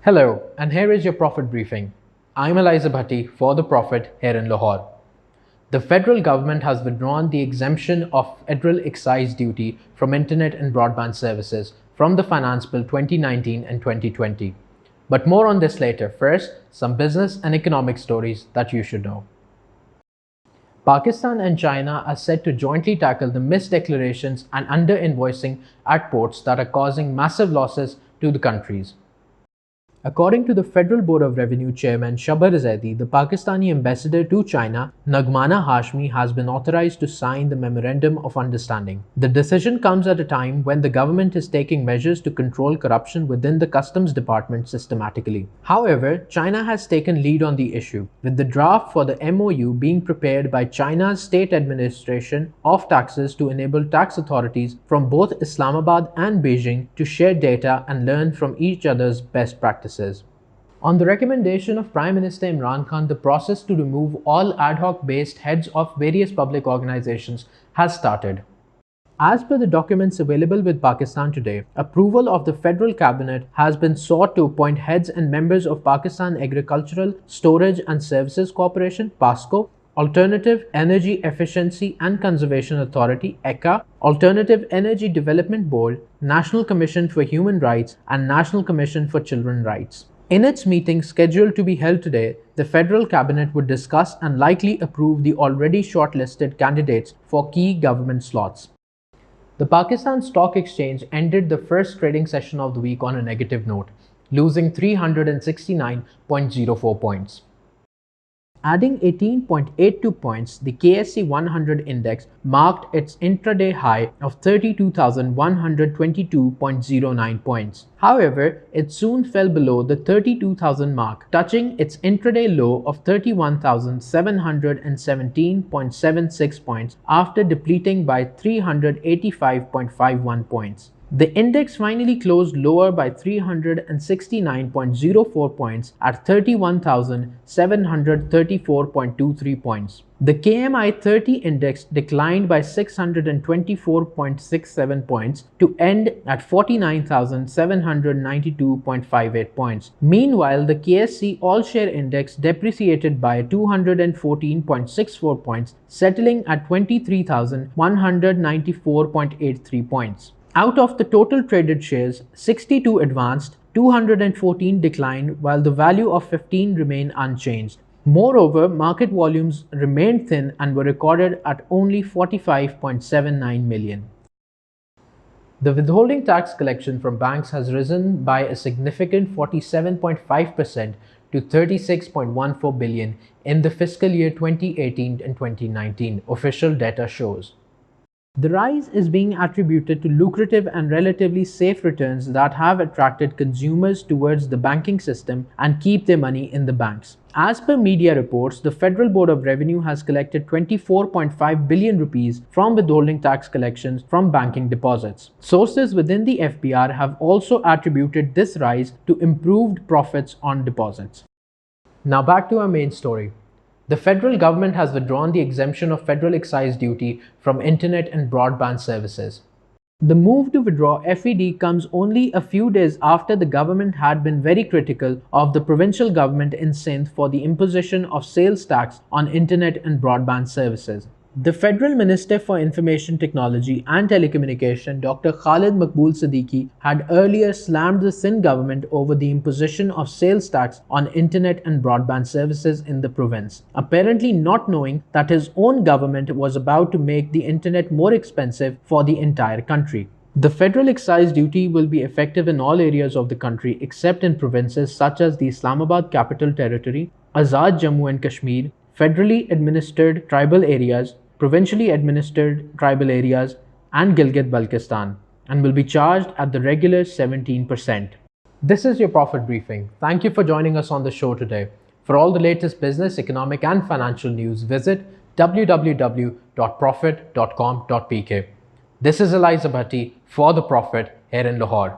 Hello, and here is your profit briefing. I'm Eleazar Bhatti for the Prophet here in Lahore. The federal government has withdrawn the exemption of federal excise duty from internet and broadband services from the Finance Bill 2019 and 2020. But more on this later. First, some business and economic stories that you should know. Pakistan and China are set to jointly tackle the misdeclarations and under-invoicing at ports that are causing massive losses to the countries. According to the Federal Board of Revenue Chairman Shabar Zaidi, the Pakistani ambassador to China, Nagmana Hashmi, has been authorized to sign the Memorandum of Understanding. The decision comes at a time when the government is taking measures to control corruption within the Customs Department systematically. However, China has taken lead on the issue, with the draft for the MOU being prepared by China's State Administration of Taxes to enable tax authorities from both Islamabad and Beijing to share data and learn from each other's best practices. On the recommendation of Prime Minister Imran Khan, the process to remove all ad hoc based heads of various public organizations has started. As per the documents available with Pakistan today, approval of the federal cabinet has been sought to appoint heads and members of Pakistan Agricultural Storage and Services Corporation (PASCO), Alternative Energy Efficiency and Conservation Authority (ECA), Alternative Energy Development Board, National Commission for Human Rights, and National Commission for Children's Rights. In its meeting scheduled to be held today, the federal cabinet would discuss and likely approve the already shortlisted candidates for key government slots. The Pakistan Stock Exchange ended the first trading session of the week on a negative note, losing 369.04 points. Adding 18.82 points, the KSE 100 index marked its intraday high of 32,122.09 points. However, it soon fell below the 32,000 mark, touching its intraday low of 31,717.76 points after depleting by 385.51 points. The index finally closed lower by 369.04 points at 31,734.23 points. The KMI 30 index declined by 624.67 points to end at 49,792.58 points. Meanwhile, the KSE All-Share Index depreciated by 214.64 points, settling at 23,194.83 points. Out of the total traded shares, 62 advanced, 214 declined, while the value of 15 remained unchanged. Moreover, market volumes remained thin and were recorded at only 45.79 million. The withholding tax collection from banks has risen by a significant 47.5% to 36.14 billion in the fiscal year 2018 and 2019, official data shows. The rise is being attributed to lucrative and relatively safe returns that have attracted consumers towards the banking system and keep their money in the banks. As per media reports, the Federal Board of Revenue has collected 24.5 billion rupees from withholding tax collections from banking deposits. Sources within the FBR have also attributed this rise to improved profits on deposits. Now back to our main story. The federal government has withdrawn the exemption of federal excise duty from internet and broadband services. The move to withdraw FED comes only a few days after the government had been very critical of the provincial government in Sindh for the imposition of sales tax on internet and broadband services. The Federal Minister for Information Technology and Telecommunication, Dr. Khalid Maqbool Siddiqui, had earlier slammed the Sindh government over the imposition of sales tax on internet and broadband services in the province, apparently not knowing that his own government was about to make the internet more expensive for the entire country. The federal excise duty will be effective in all areas of the country except in provinces such as the Islamabad Capital Territory, Azad Jammu and Kashmir, federally administered tribal areas, provincially administered tribal areas, and Gilgit-Baltistan, and will be charged at the regular 17%. This is your profit briefing. Thank you for joining us on the show today. For all the latest business, economic, and financial news, visit www.profit.com.pk. This is Eleazar Bhatti for The Prophet here in Lahore.